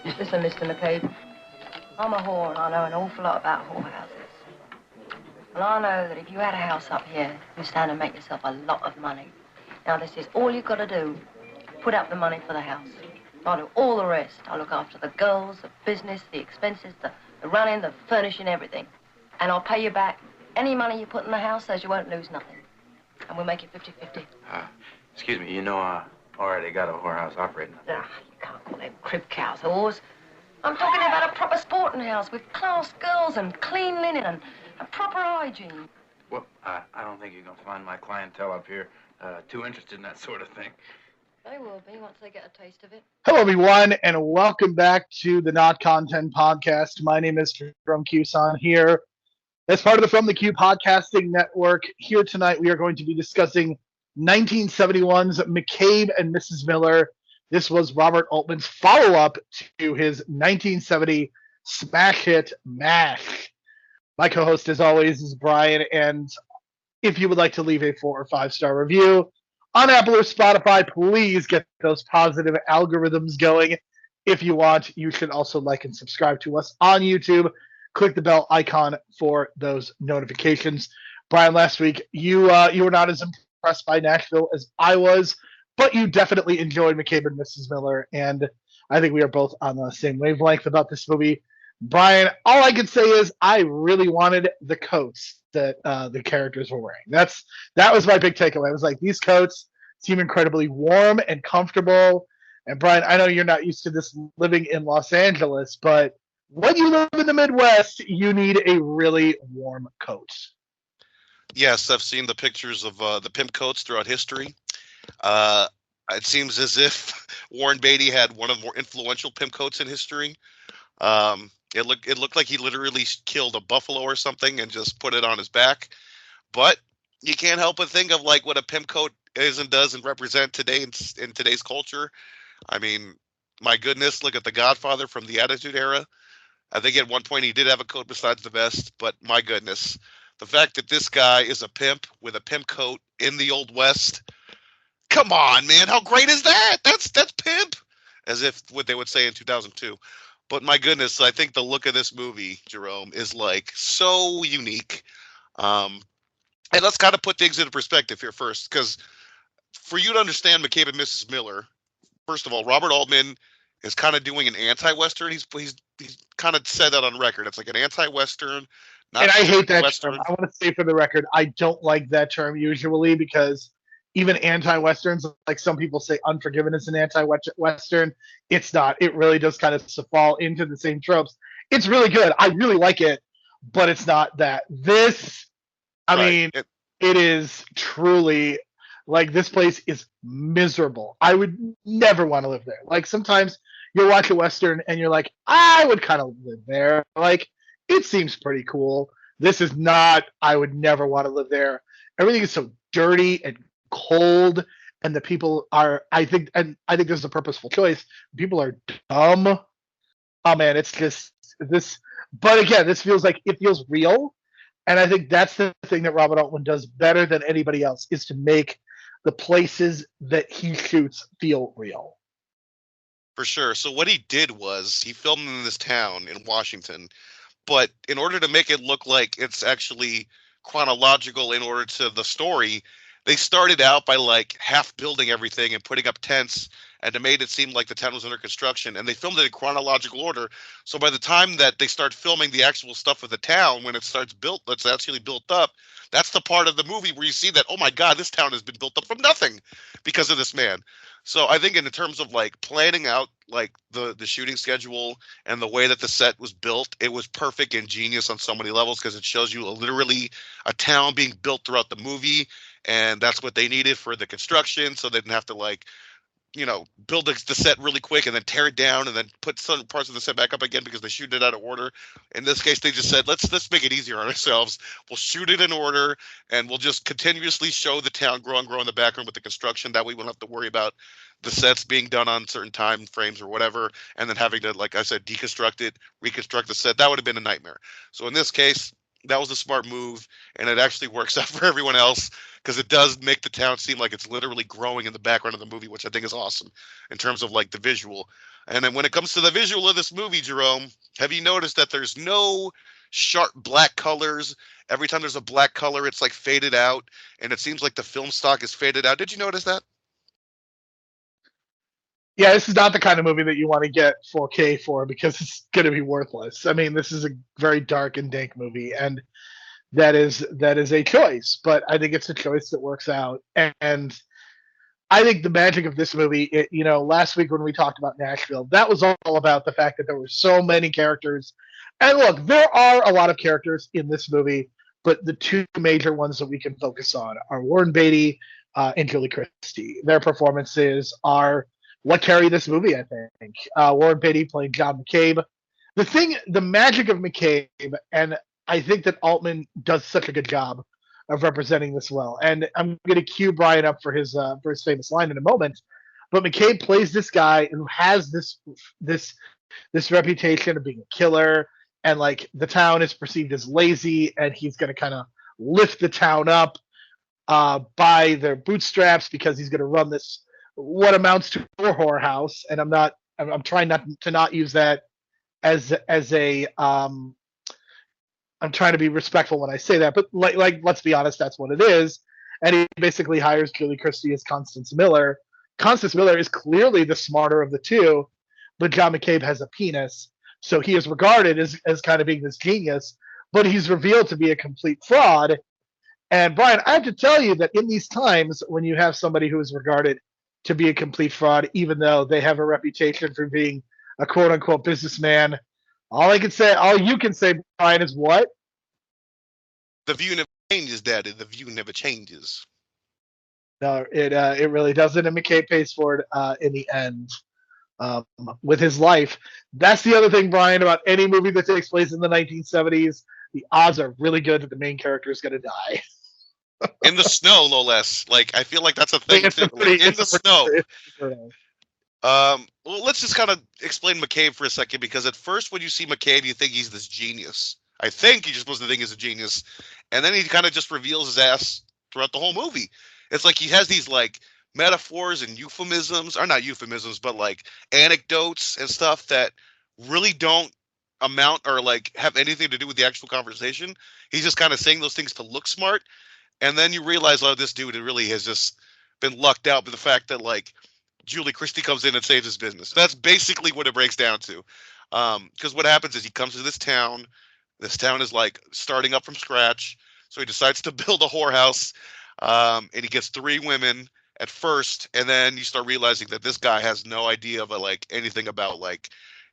Listen, Mr. McCabe, I'm a whore and I know an awful lot about whorehouses. Well, I know that if you had a house up here, you stand and make yourself a lot of money. Now, this is all you've got to do. Put up the money for the house. I'll do all the rest. I'll look after the girls, the business, the expenses, the running, the furnishing, everything. And I'll pay you back any money you put in the house, so you won't lose nothing. And we'll make it 50-50. Excuse me, you know, already got a whorehouse operating. You can't call them crib cows whores. I'm talking about a proper sporting house with class girls and clean linen and proper hygiene. Well, I don't think you're going to find my clientele up here too interested in that sort of thing. They will be once they get a taste of it. Hello, everyone, and welcome back to the Not Content Podcast. My name is Jerome here. As part of the From the Q Podcasting Network, here tonight we are going to be discussing 1971's McCabe and Mrs. Miller. This was Robert Altman's follow-up to his 1970 smash hit, MASH. My co-host, as always, is Brian, and if you would like to leave a 4 or 5 star review on Apple or Spotify, please get those positive algorithms going. If you want, you should also like and subscribe to us on YouTube. Click the bell icon for those notifications. Brian, last week, you were not as impressed by Nashville as I was, but you definitely enjoyed McCabe and Mrs. Miller, and I think we are both on the same wavelength about this movie. Brian, all I can say is I really wanted the coats that the characters were wearing. That was my big takeaway. I was like, these coats seem incredibly warm and comfortable. And Brian, I know you're not used to this living in Los Angeles, but when you live in the Midwest, you need a really warm coat. Yes, I've seen the pictures of the pimp coats throughout history. It seems as if Warren Beatty had one of the more influential pimp coats in history. It looked like he literally killed a buffalo or something and just put it on his back. But you can't help but think of like what a pimp coat is and does and represent today in today's culture. I mean, my goodness, look at The Godfather from the Attitude Era. I think at one point he did have a coat besides the vest, but my goodness, the fact that this guy is a pimp with a pimp coat in the Old West. Come on, man, how great is that? That's pimp, as if what they would say in 2002. But my goodness, I think the look of this movie, Jerome, is like so unique. And let's kind of put things into perspective here first, because for you to understand McCabe and Mrs. Miller, first of all, Robert Altman is kind of doing an anti-Western. He's kind of said that on record. It's like an anti-Western. And I hate that term. I want to say for the record, I don't like that term usually because even anti-Westerns, like some people say Unforgiven is an anti-Western. It's not. It really does kind of fall into the same tropes. It's really good. I really like it, but it's not that. It is truly, like, this place is miserable. I would never want to live there. Like, sometimes you'll watch a Western and you're like, I would kind of live there. Like, it seems pretty cool. This is not, I would never want to live there. Everything is so dirty and cold, and the people are, I think this is a purposeful choice. People are dumb. Oh man, it's just this. But again, this feels real, and I think that's the thing that Robert Altman does better than anybody else is to make the places that he shoots feel real. For sure. So what he did was he filmed in this town in Washington, but in order to make it look like it's actually chronological in order to the story, they started out by like half building everything and putting up tents, and it made it seem like the town was under construction, and they filmed it in chronological order. So by the time that they start filming the actual stuff of the town, when it starts built, that's actually built up, that's the part of the movie where you see that, oh my God, this town has been built up from nothing because of this man. So I think in terms of like planning out like the shooting schedule and the way that the set was built, it was perfect and genius on so many levels because it shows you literally a town being built throughout the movie. And that's what they needed for the construction, so they didn't have to build the set really quick and then tear it down and then put some parts of the set back up again because they shoot it out of order. In this case, they just said, let's make it easier on ourselves. We'll shoot it in order, and we'll just continuously show the town grow in the background with the construction. That way we won't have to worry about the sets being done on certain time frames or whatever, and then having to, like I said, deconstruct it, reconstruct the set. That would have been a nightmare. So in this case, that was a smart move, and it actually works out for everyone else because it does make the town seem like it's literally growing in the background of the movie, which I think is awesome in terms of like the visual. And then when it comes to the visual of this movie, Jerome, have you noticed that there's no sharp black colors? Every time there's a black color, it's like faded out, and it seems like the film stock is faded out. Did you notice that? Yeah, this is not the kind of movie that you want to get 4K for because it's going to be worthless. I mean, this is a very dark and dank movie, and that is a choice, but I think it's a choice that works out. And I think the magic of this movie, last week when we talked about Nashville, that was all about the fact that there were so many characters. And look, there are a lot of characters in this movie, but the two major ones that we can focus on are Warren Beatty and Julie Christie. Their performances are what carry this movie, I think. Warren Beatty playing John McCabe. The magic of McCabe, and I think that Altman does such a good job of representing this well. And I'm going to cue Brian up for his famous line in a moment. But McCabe plays this guy who has this reputation of being a killer, and like the town is perceived as lazy, and he's going to kind of lift the town up by their bootstraps because he's going to run this what amounts to a whorehouse. And I'm trying not to use that as a I'm trying to be respectful when I say that, but like let's be honest, that's what it is. And he basically hires Julie Christie as Constance Miller. Constance Miller is clearly the smarter of the two, but John McCabe has a penis, so he is regarded as kind of being this genius, but he's revealed to be a complete fraud. And Brian, I have to tell you that in these times when you have somebody who is regarded to be a complete fraud, even though they have a reputation for being a quote unquote businessman, all you can say, Brian, is what? The view never changes, Daddy. The view never changes. No, it really doesn't. And McCabe pays for it in the end with his life. That's the other thing, Brian, about any movie that takes place in the 1970s. The odds are really good that the main character is going to die. In the snow, no less. Like, I feel like that's a thing. In the snow. Well, let's just kind of explain McCabe for a second, because at first when you see McCabe, you think he's this genius. I think you're supposed to think he's a genius. And then he kind of just reveals his ass throughout the whole movie. It's like he has these like metaphors and euphemisms, or not euphemisms, but like anecdotes and stuff that really don't amount or like have anything to do with the actual conversation. He's just kind of saying those things to look smart. And then you realize, oh, this dude really has just been lucked out by the fact that like Julie Christie comes in and saves his business. That's basically what it breaks down to. Because what happens is he comes to this town. This town is like starting up from scratch. So he decides to build a whorehouse. And he gets 3 women at first. And then you start realizing that this guy has no idea of like anything about like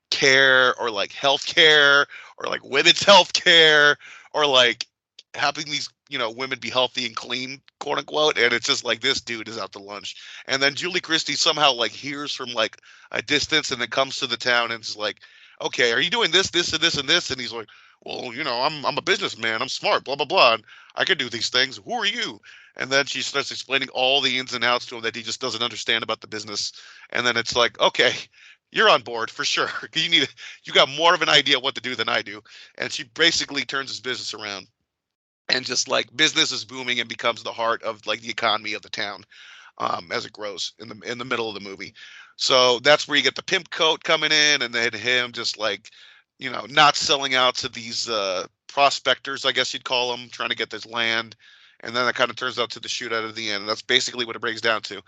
care or like health care or like women's health care or like having these, women be healthy and clean, quote unquote. And it's just like, this dude is out to lunch. And then Julie Christie somehow like hears from like a distance and then comes to the town and is like, okay, are you doing this, this, and this, and this? And he's like, well, I'm a businessman. I'm smart, blah, blah, blah. And I can do these things. Who are you? And then she starts explaining all the ins and outs to him that he just doesn't understand about the business. And then it's like, okay, you're on board for sure. You got more of an idea what to do than I do. And she basically turns his business around. And just like business is booming and becomes the heart of like the economy of the town as it grows in the middle of the movie. So that's where you get the pimp coat coming in, and then him just like, not selling out to these prospectors, I guess you'd call them, trying to get this land. And then that kind of turns out to the shootout at the end. And that's basically what it breaks down to.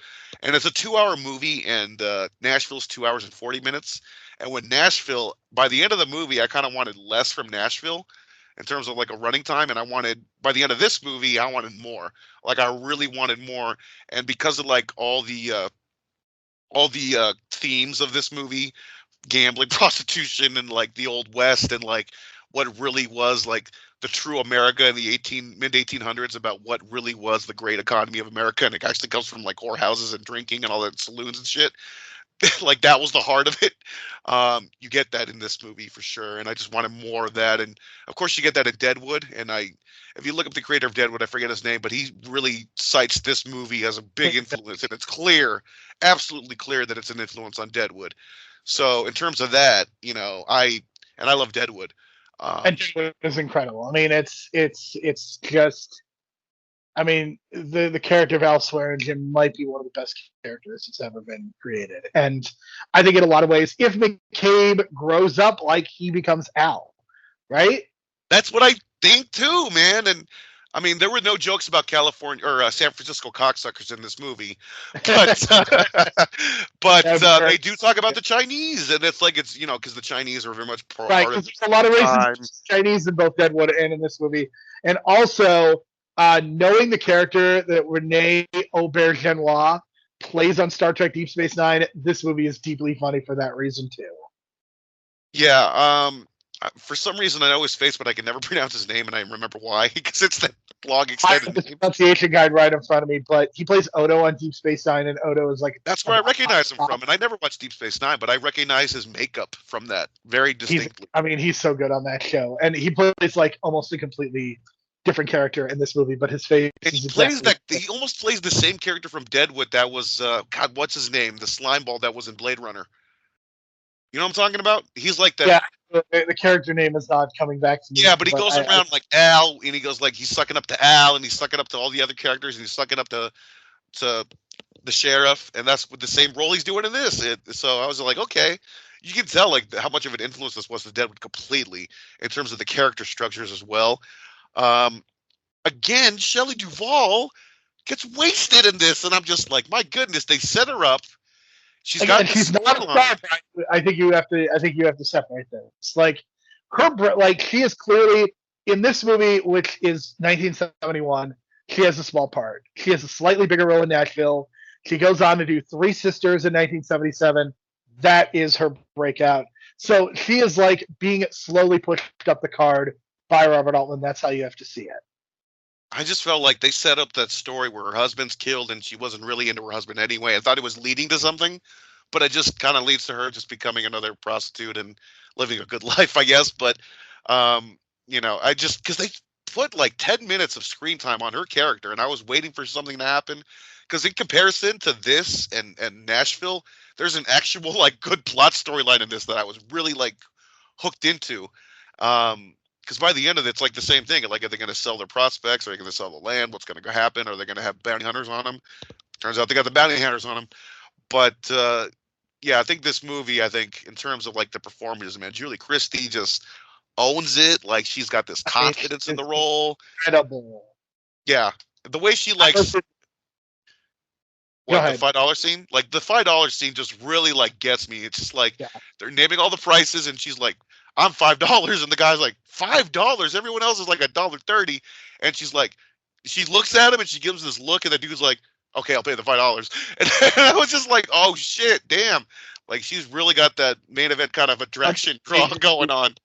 And it's a 2-hour movie, and Nashville's 2 hours and 40 minutes. And when Nashville, by the end of the movie, I kind of wanted less from Nashville in terms of like a running time. And by the end of this movie, I wanted more. Like I really wanted more. And because of like all the themes of this movie, gambling, prostitution, and like the old West, and like what really was like the true America in the mid 1800s, about what really was the great economy of America. And it actually comes from like whorehouses and drinking and all that saloons and shit. Like that was the heart of it. You get that in this movie for sure. And I just wanted more of that. And of course you get that in Deadwood. And if you look up the creator of Deadwood, I forget his name, but he really cites this movie as a big influence. And it's clear, absolutely clear, that it's an influence on Deadwood. So in terms of that, I love Deadwood. And Deadwood is incredible. I mean, it's just. I mean, the character of Al Swearingen might be one of the best characters that's ever been created. And I think in a lot of ways, if McCabe grows up like he becomes Al, right? That's what I think too, man. And I mean, there were no jokes about California or San Francisco cocksuckers in this movie, but they do talk about the Chinese, and it's like because the Chinese are very much right. Because there's a lot of racist Chinese in both Deadwood and in this movie, and also. Knowing the character that Rene Auberjonois plays on Star Trek Deep Space Nine, this movie is deeply funny for that reason too. Yeah, for some reason I know his face, but I can never pronounce his name, and I remember why, because it's that long extended name. Pronunciation guide right in front of me, but he plays Odo on Deep Space Nine, and Odo is like... That's where I recognize him from, and I never watched Deep Space Nine, but I recognize his makeup from that very distinctly. He's so good on that show, and he plays like almost a completely... different character in this movie, but his face. He almost plays the same character from Deadwood. That was God. What's his name? The slime ball that was in Blade Runner. You know what I'm talking about? He's like that. Yeah, the character name is not coming back to me. Yeah, but he goes around like Al, and he goes like he's sucking up to Al, and he's sucking up to all the other characters, and he's sucking up to the sheriff, and that's the same role he's doing in this. So I was like, okay. You can tell like how much of an influence this was to Deadwood completely in terms of the character structures as well. Again, Shelley Duvall gets wasted in this, and I'm just like, my goodness, they set her up. She's not a star. I think you have to separate this. It's like she is clearly in this movie, which is 1971. She has a small part. She has a slightly bigger role in Nashville. She goes on to do Three Sisters in 1977. That is her breakout. So she is like being slowly pushed up the card by Robert Altman. That's how you have to see it. I just felt like they set up that story where her husband's killed and she wasn't really into her husband anyway. I thought it was leading to something, but it just kind of leads to her just becoming another prostitute and living a good life, I guess. But, because they put like 10 minutes of screen time on her character, and I was waiting for something to happen. Because in comparison to this and Nashville, there's an actual like good plot storyline in this that I was really like hooked into. Because by the end of it, it's like the same thing. Like, are they going to sell their prospects? Are they going to sell the land? What's going to happen? Are they going to have bounty hunters on them? Turns out they got the bounty hunters on them. But, I think this movie, in terms of, like, the performances, man, Julie Christie just owns it. Like, she's got this confidence in the role. Incredible. Yeah. The way she, like... the $5 scene? Like, the $5 scene just really, like, gets me. It's just, like, they're naming all the prices, and she's like, I'm $5, and the guy's like, $5? Everyone else is like $1.30, and she's like, she looks at him and she gives him this look, and the dude's like, okay, I'll pay the $5. And I was just like, oh shit, damn! Like she's really got that main event kind of attraction draw going on.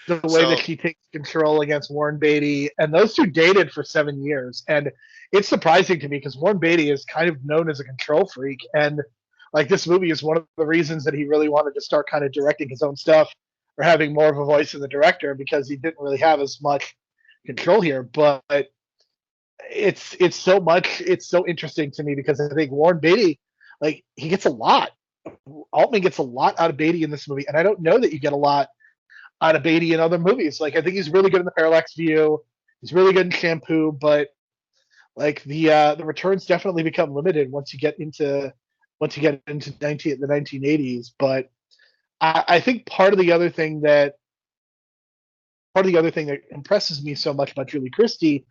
The way that she takes control against Warren Beatty, and those two dated for 7 years, and it's surprising to me because Warren Beatty is kind of known as a control freak, and like this movie is one of the reasons that he really wanted to start kind of directing his own stuff. Or having more of a voice in the director because he didn't really have as much control here. But it's so interesting to me because I think Warren Beatty, like he gets a lot. Altman gets a lot out of Beatty in this movie, and I don't know that you get a lot out of Beatty in other movies. Like I think he's really good in The Parallax View. He's really good in Shampoo, but like the returns definitely become limited once you get into the 1980s. But I think part of the other thing that impresses me so much about Julie Christie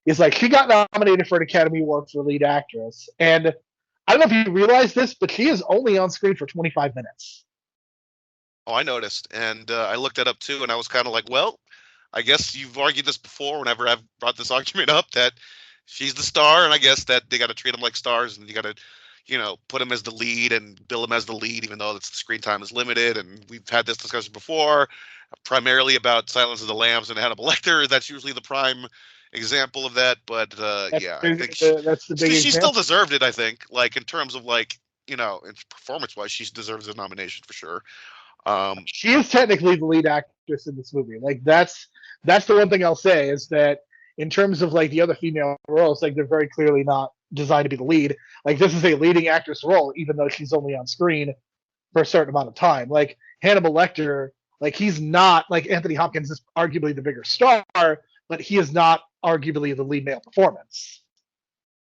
is like she got nominated for an Academy Award for lead actress, and I don't know if you realize this, but she is only on screen for 25 minutes. Oh, I noticed, and I looked that up too, and I was kind of like, well, I guess you've argued this before whenever I've brought this argument up that she's the star, and I guess that they got to treat them like stars, and you got to put him as the lead and bill him as the lead, even though the screen time is limited. And we've had this discussion before, primarily about Silence of the Lambs and Hannibal Lecter. That's usually the prime example of that. But I think she still deserved it. I think, like in terms of like performance-wise, she deserves a nomination for sure. She is technically the lead actress in this movie. Like that's the one thing I'll say is that in terms of like the other female roles, like they're very clearly not designed to be the lead. Like this is a leading actress role, even though she's only on screen for a certain amount of time. Like Hannibal Lecter, Like, he's not, like, Anthony Hopkins is arguably the bigger star, but he is not arguably the lead male performance.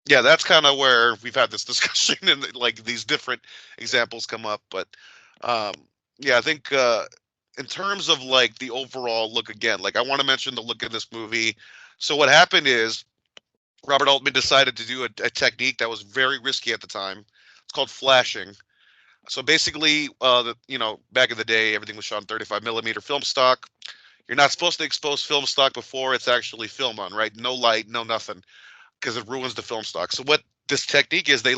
Yeah, that's kind of where we've had this discussion and like these different examples come up. But um, yeah, I think in terms of like the overall look again, like I want to mention the look of this movie. So what happened is Robert Altman decided to do a technique that was very risky at the time. It's called flashing. So basically, back in the day, everything was shot on 35 millimeter film stock. You're not supposed to expose film stock before it's actually film on, right? No light, no nothing, because it ruins the film stock. So what this technique is, they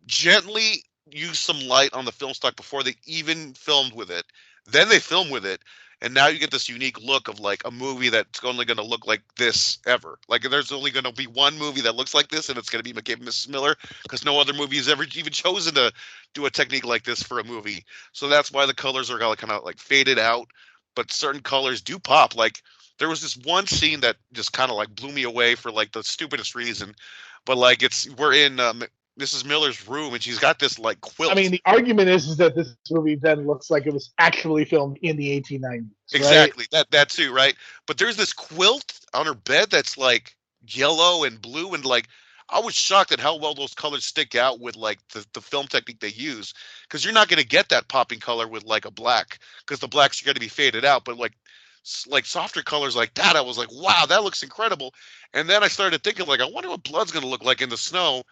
gently use some light on the film stock before they even filmed with it. Then they film with it, and now you get this unique look of like a movie that's only going to look like this ever. Like there's only going to be one movie that looks like this, and it's going to be McCabe and Mrs. Miller, because no other movie has ever even chosen to do a technique like this for a movie. So that's why the colors are kind of like faded out, but certain colors do pop. Like there was this one scene that just kind of like blew me away for like the stupidest reason, but like we're in Mrs. Miller's room, and she's got this like quilt. I mean, the argument is that this movie then looks like it was actually filmed in the 1890s. Exactly, right? that too, right? But there's this quilt on her bed that's like yellow and blue, and like I was shocked at how well those colors stick out with like the film technique they use, because you're not going to get that popping color with like a black, because the black's going to be faded out. But like softer colors like that, I was like, wow, that looks incredible. And then I started thinking like, I wonder what blood's going to look like in the snow.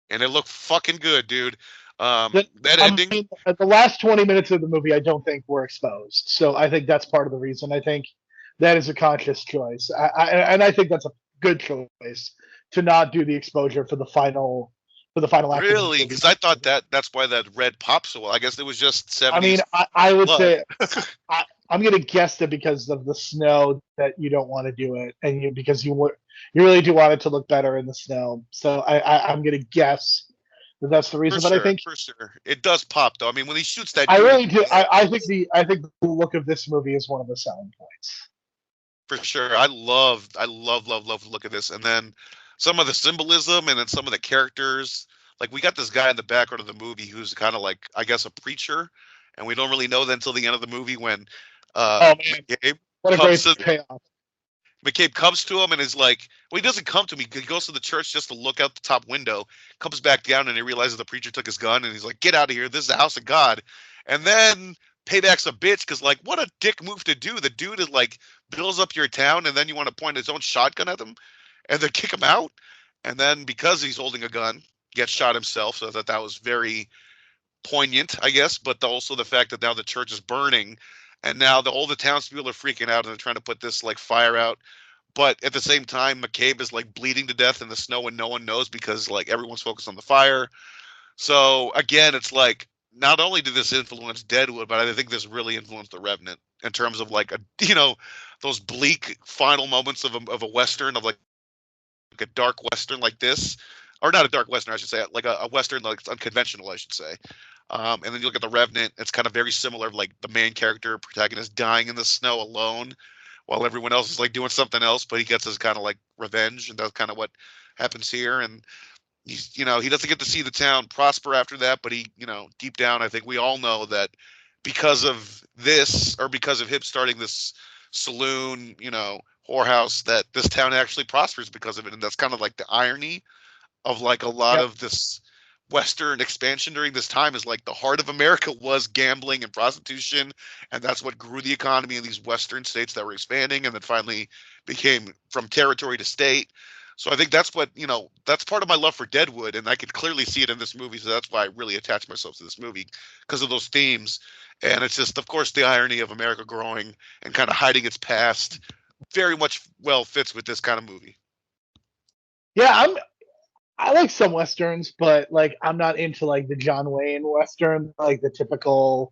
And it looked fucking good, dude. That ending. I mean, at the last 20 minutes of the movie, I don't think were exposed. So I think that's part of the reason. I think that is a conscious choice. And I think that's a good choice to not do the exposure for the final act. Really? Because I thought that's why that red popped so well. I guess it was just 70s. I mean, I would say I'm going to guess that because of the snow that you don't want to do it, and because you really do want it to look better in the snow. So I'm going to guess that that's the reason. But I think for sure it does pop though. I mean, when he shoots that, I really do. I think the look of this movie is one of the selling points. For sure, I love the look of this, and then some of the symbolism, and then some of the characters. Like we got this guy in the background of the movie who's kind of like, I guess, a preacher, and we don't really know that until the end of the movie when McCabe what a great payoff. McCabe comes to him and is like, well, he doesn't come to me. He goes to the church just to look out the top window, comes back down, and he realizes the preacher took his gun, and he's like, get out of here. This is the house of God. And then Payback's a bitch, because like, what a dick move to do. The dude is like, builds up your town, and then you want to point his own shotgun at them and then kick him out. And then because he's holding a gun, gets shot himself. So that was very poignant, I guess. But also the fact that now the church is burning, and now all the townspeople are freaking out, and they're trying to put this like fire out. But at the same time, McCabe is like bleeding to death in the snow, and no one knows because like everyone's focused on the fire. So again, it's like, not only did this influence Deadwood, but I think this really influenced The Revenant in terms of like those bleak final moments of a Western, of like a dark Western like this, or not a dark Western, I should say, like a Western like unconventional, I should say. And then you look at The Revenant, it's kind of very similar, like the main character protagonist dying in the snow alone while everyone else is like doing something else, but he gets his kind of like revenge, and that's kind of what happens here. And he's, he doesn't get to see the town prosper after that, but he, deep down, I think we all know that because of this, or because of him starting this saloon, whorehouse, that this town actually prospers because of it. And that's kind of like the irony of like a lot of this Western expansion during this time, is like the heart of America was gambling and prostitution, and that's what grew the economy in these Western states that were expanding, and then finally became from territory to state. So I think that's what, that's part of my love for Deadwood, and I could clearly see it in this movie. So that's why I really attached myself to this movie, because of those themes. And it's just, of course, the irony of America growing and kind of hiding its past very much well fits with this kind of movie. Yeah, I like some Westerns, but like I'm not into like the John Wayne Western, like the typical,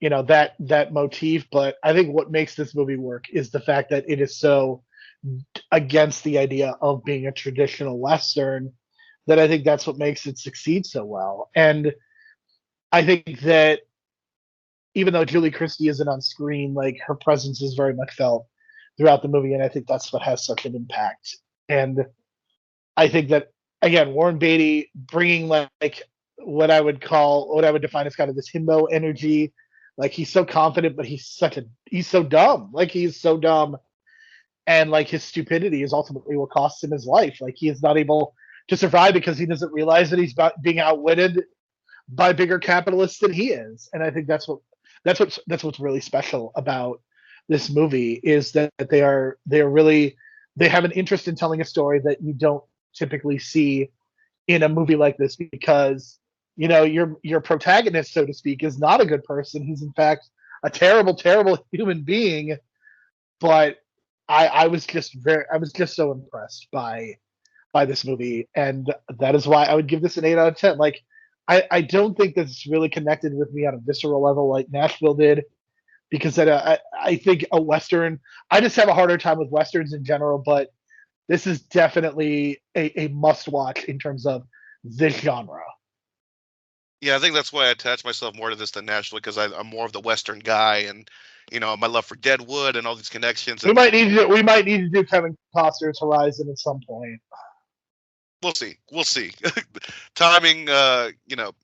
that motif. But I think what makes this movie work is the fact that it is so against the idea of being a traditional Western, that I think that's what makes it succeed so well. And I think that even though Julie Christie isn't on screen, like her presence is very much felt throughout the movie, and I think that's what has such an impact. And I think that, again, Warren Beatty bringing like what I would define as kind of this himbo energy, Like he's so confident, but he's so dumb. Like he's so dumb, and like his stupidity is ultimately what costs him his life. Like he is not able to survive because he doesn't realize that he's being outwitted by bigger capitalists than he is. And I think that's what's really special about this movie is that they have an interest in telling a story that you don't typically see in a movie like this because your protagonist, so to speak, is not a good person. He's in fact a terrible, terrible human being. But I was just so impressed by this movie, and that is why I would give this an 8 out of 10. Like I don't think this is really connected with me on a visceral level like Nashville did, because I think a Western, I just have a harder time with Westerns in general, but this is definitely a must watch in terms of this genre. Yeah, I think that's why I attach myself more to this than Nashville, because I'm more of the Western guy, and my love for Deadwood and all these connections. We might need to do Kevin Costner's Horizon at some point. We'll see. Timing,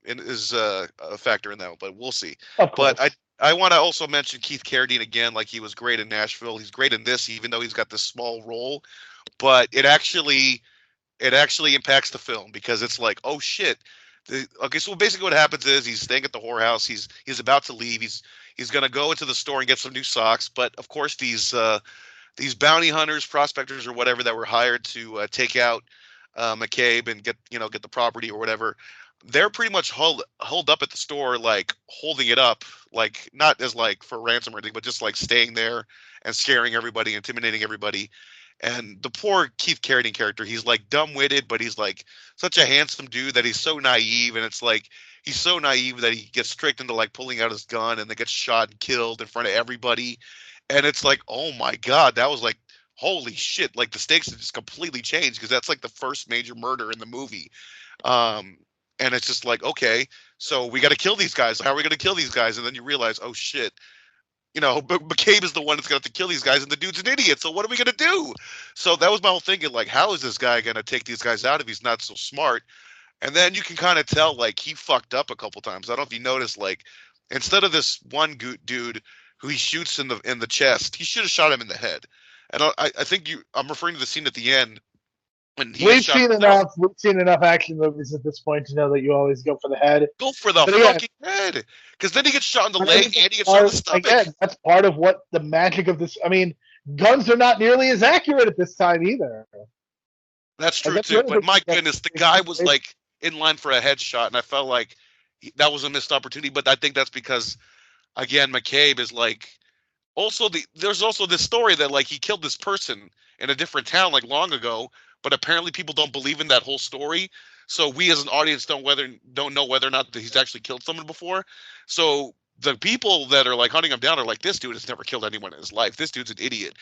is a factor in that, but we'll see. But I want to also mention Keith Carradine again. Like, he was great in Nashville. He's great in this, even though he's got this small role. But it actually impacts the film, because it's like, oh shit. Okay, so basically what happens is he's staying at the whorehouse. He's about to leave. He's going to go into the store and get some new socks. But of course, these bounty hunters, prospectors, or whatever that were hired to take out McCabe and get the property or whatever, they're pretty much holed up at the store, like holding it up, like not as like for ransom or anything, but just like staying there and scaring everybody, intimidating everybody. And the poor Keith Carradine character, he's like dumb-witted, but he's like such a handsome dude that he's so naive, and it's like he's so naive that he gets tricked into like pulling out his gun and then gets shot and killed in front of everybody. And it's like, oh my God, that was like, holy shit, like the stakes have just completely changed, because that's like the first major murder in the movie. And it's just like, okay, so we got to kill these guys. How are we going to kill these guys? And then you realize, oh shit, McCabe is the one that's going to have to kill these guys, and the dude's an idiot. So what are we going to do? So that was my whole thinking, like, how is this guy going to take these guys out if he's not so smart? And then you can kind of tell, like, he fucked up a couple times. I don't know if you noticed, like, instead of this one dude who he shoots in the chest, he should have shot him in the head. And I think I'm referring to the scene at the end. We've seen enough action movies at this point to know that you always go for the head. Go for the fucking head, because then he gets shot in the leg and he gets shot in the stomach. Again, that's part of what the magic of this. I mean, guns are not nearly as accurate at this time either. That's true too. But my goodness, the guy was like in line for a headshot, and I felt like that was a missed opportunity. But I think that's because, again, McCabe is like. Also, there's also this story that like he killed this person in a different town like long ago, but apparently people don't believe in that whole story. So we as an audience don't know whether or not he's actually killed someone before. So the people that are like hunting him down are like, this dude has never killed anyone in his life. This dude's an idiot.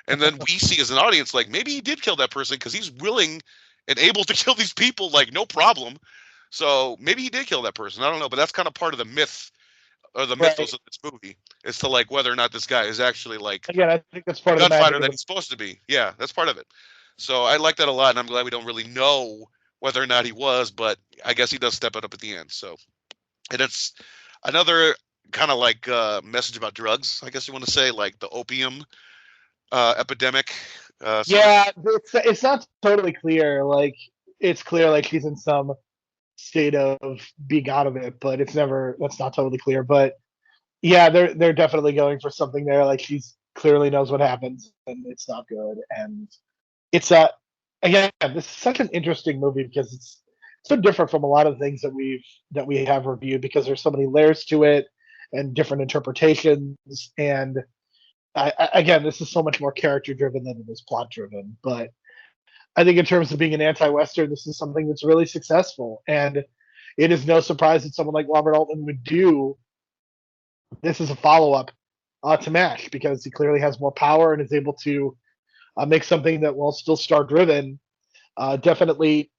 And then we see as an audience like maybe he did kill that person because he's willing and able to kill these people like no problem. So maybe he did kill that person. I don't know, but that's kind of part of the myth. Or the mythos of this movie is to like whether or not this guy is actually like again. I think that's part of the gunfighter that he's supposed to be. Yeah, that's part of it. So I like that a lot, and I'm glad we don't really know whether or not he was, but I guess he does step it up at the end. So, and it's another kind of like message about drugs, I guess you want to say, like the opium epidemic. It's not totally clear. Like it's clear like he's in some state of being out of it, but that's not totally clear. But yeah, they're definitely going for something there. Like she clearly knows what happens, and it's not good. And it's again, this is such an interesting movie because it's so different from a lot of things that we have reviewed, because there's so many layers to it and different interpretations. And again, this is so much more character driven than it is plot driven. But I think in terms of being an anti-Western, this is something that's really successful. And it is no surprise that someone like Robert Altman would do this as a follow-up to MASH, because he clearly has more power and is able to make something that, while still star-driven, definitely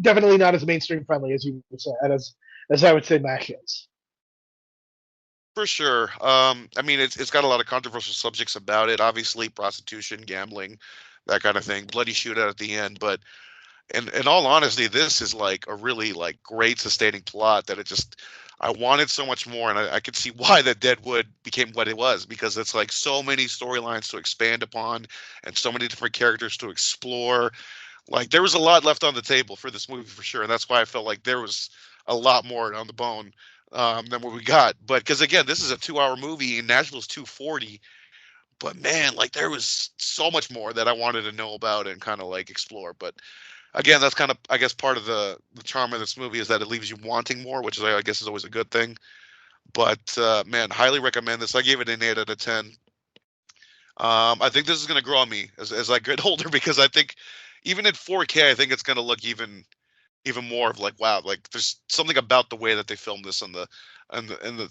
definitely not as mainstream-friendly as you would say, as I would say MASH is. For sure. I mean, it's got a lot of controversial subjects about it. Obviously, prostitution, gambling, that kind of thing. Bloody shootout at the end. But in all honesty, this is like a really like great sustaining plot that I wanted so much more, and I could see why that Deadwood became what it was, because it's like so many storylines to expand upon and so many different characters to explore. Like there was a lot left on the table for this movie for sure, and that's why I felt like there was a lot more on the bone than what we got. But because again, this is a 2-hour movie, and Nashville's 240. But man, like there was so much more that I wanted to know about and kind of like explore. But again, that's kind of, I guess, part of the charm of this movie is that it leaves you wanting more, which is, I guess, is always a good thing. But man, highly recommend this. I gave it an 8 out of 10. I think this is going to grow on me as I get older, because I think even in 4K, I think it's going to look even more of like, wow, like there's something about the way that they filmed this and the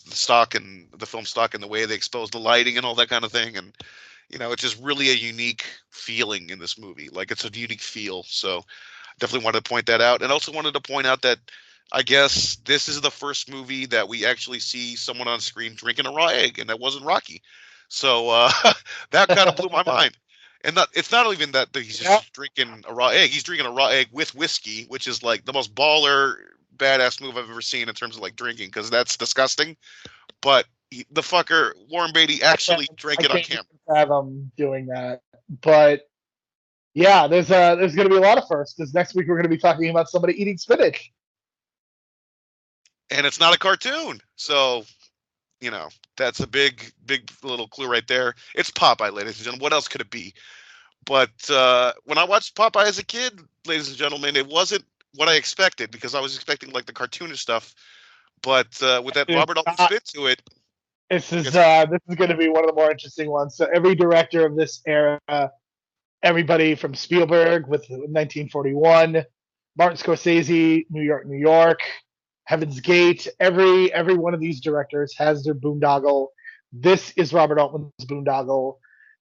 stock and the film stock and the way they expose the lighting and all that kind of thing. And it's just really a unique feeling in this movie. Like it's a unique feel. So definitely wanted to point that out. And also wanted to point out that I guess this is the first movie that we actually see someone on screen drinking a raw egg, and that wasn't Rocky. So that kind of blew my mind. And it's not even that he's just drinking a raw egg. He's drinking a raw egg with whiskey, which is like the most baller, badass move I've ever seen in terms of like drinking, because that's disgusting. But the fucker, Warren Beatty, actually drank it on camera. Have him doing that. But yeah, there's going to be a lot of firsts, because next week we're going to be talking about somebody eating spinach. And it's not a cartoon. So, that's a big little clue right there. It's Popeye, ladies and gentlemen. What else could it be? But when I watched Popeye as a kid, ladies and gentlemen, it wasn't what I expected, because I was expecting like the cartoonish stuff. But with that Robert Altman spin to it, this is going to be one of the more interesting ones. So every director of this era, everybody from Spielberg with 1941, Martin Scorsese, New York, New York, Heaven's Gate, every one of these directors has their boondoggle. This is Robert Altman's boondoggle,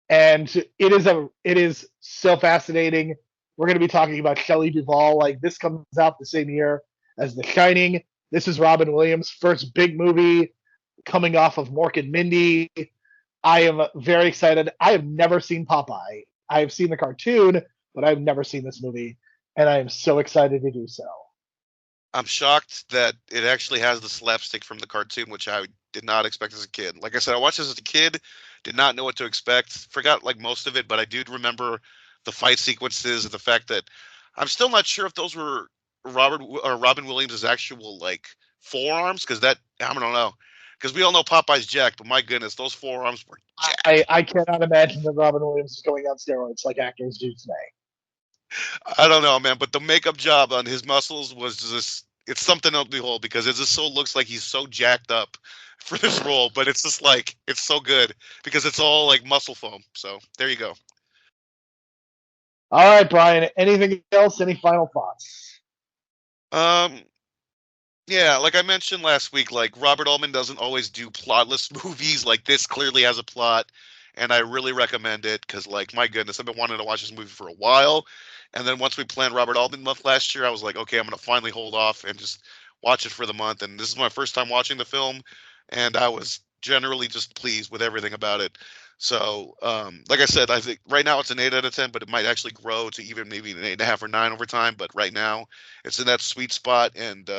and it is so fascinating. We're going to be talking about Shelley Duvall. Like, this comes out the same year as The Shining. This is Robin Williams' first big movie, coming off of Mork and Mindy. I am very excited. I have never seen Popeye. I have seen the cartoon, but I've never seen this movie, and I am so excited to do so. I'm shocked that it actually has the slapstick from the cartoon, which I did not expect as a kid. Like I said, I watched this as a kid, did not know what to expect, forgot like most of it, but I do remember the fight sequences and the fact that I'm still not sure if those were Robin Williams' actual like forearms, because I don't know, because we all know Popeye's jacked, but my goodness, those forearms were jacked. I cannot imagine that Robin Williams is going on steroids like actors do today. I don't know, man, but the makeup job on his muscles was just, it's something to behold, because it just so looks like he's so jacked up for this role, but it's just like, it's so good because it's all like muscle foam. So there you go. All right, Brian, anything else? Any final thoughts? Yeah, like I mentioned last week, like Robert Altman doesn't always do plotless movies. Like this clearly has a plot, and I really recommend it because, like, my goodness, I've been wanting to watch this movie for a while. And then once we planned Robert Altman month last year, I was like, okay, I'm going to finally hold off and just watch it for the month. And this is my first time watching the film, and I was generally just pleased with everything about it. So, like I said, I think right now it's an 8 out of 10, but it might actually grow to even maybe an 8.5 or 9 over time. But right now, it's in that sweet spot, and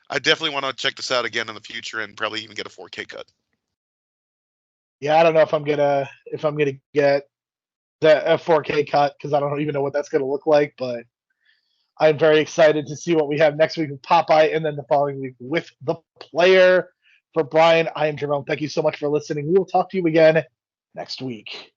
I definitely want to check this out again in the future and probably even get a 4K cut. Yeah, I don't know if I'm gonna get a 4K cut, because I don't even know what that's gonna look like. But I'm very excited to see what we have next week with Popeye, and then the following week with The Player. For Brian, I am Jerome. Thank you so much for listening. We will talk to you again next week.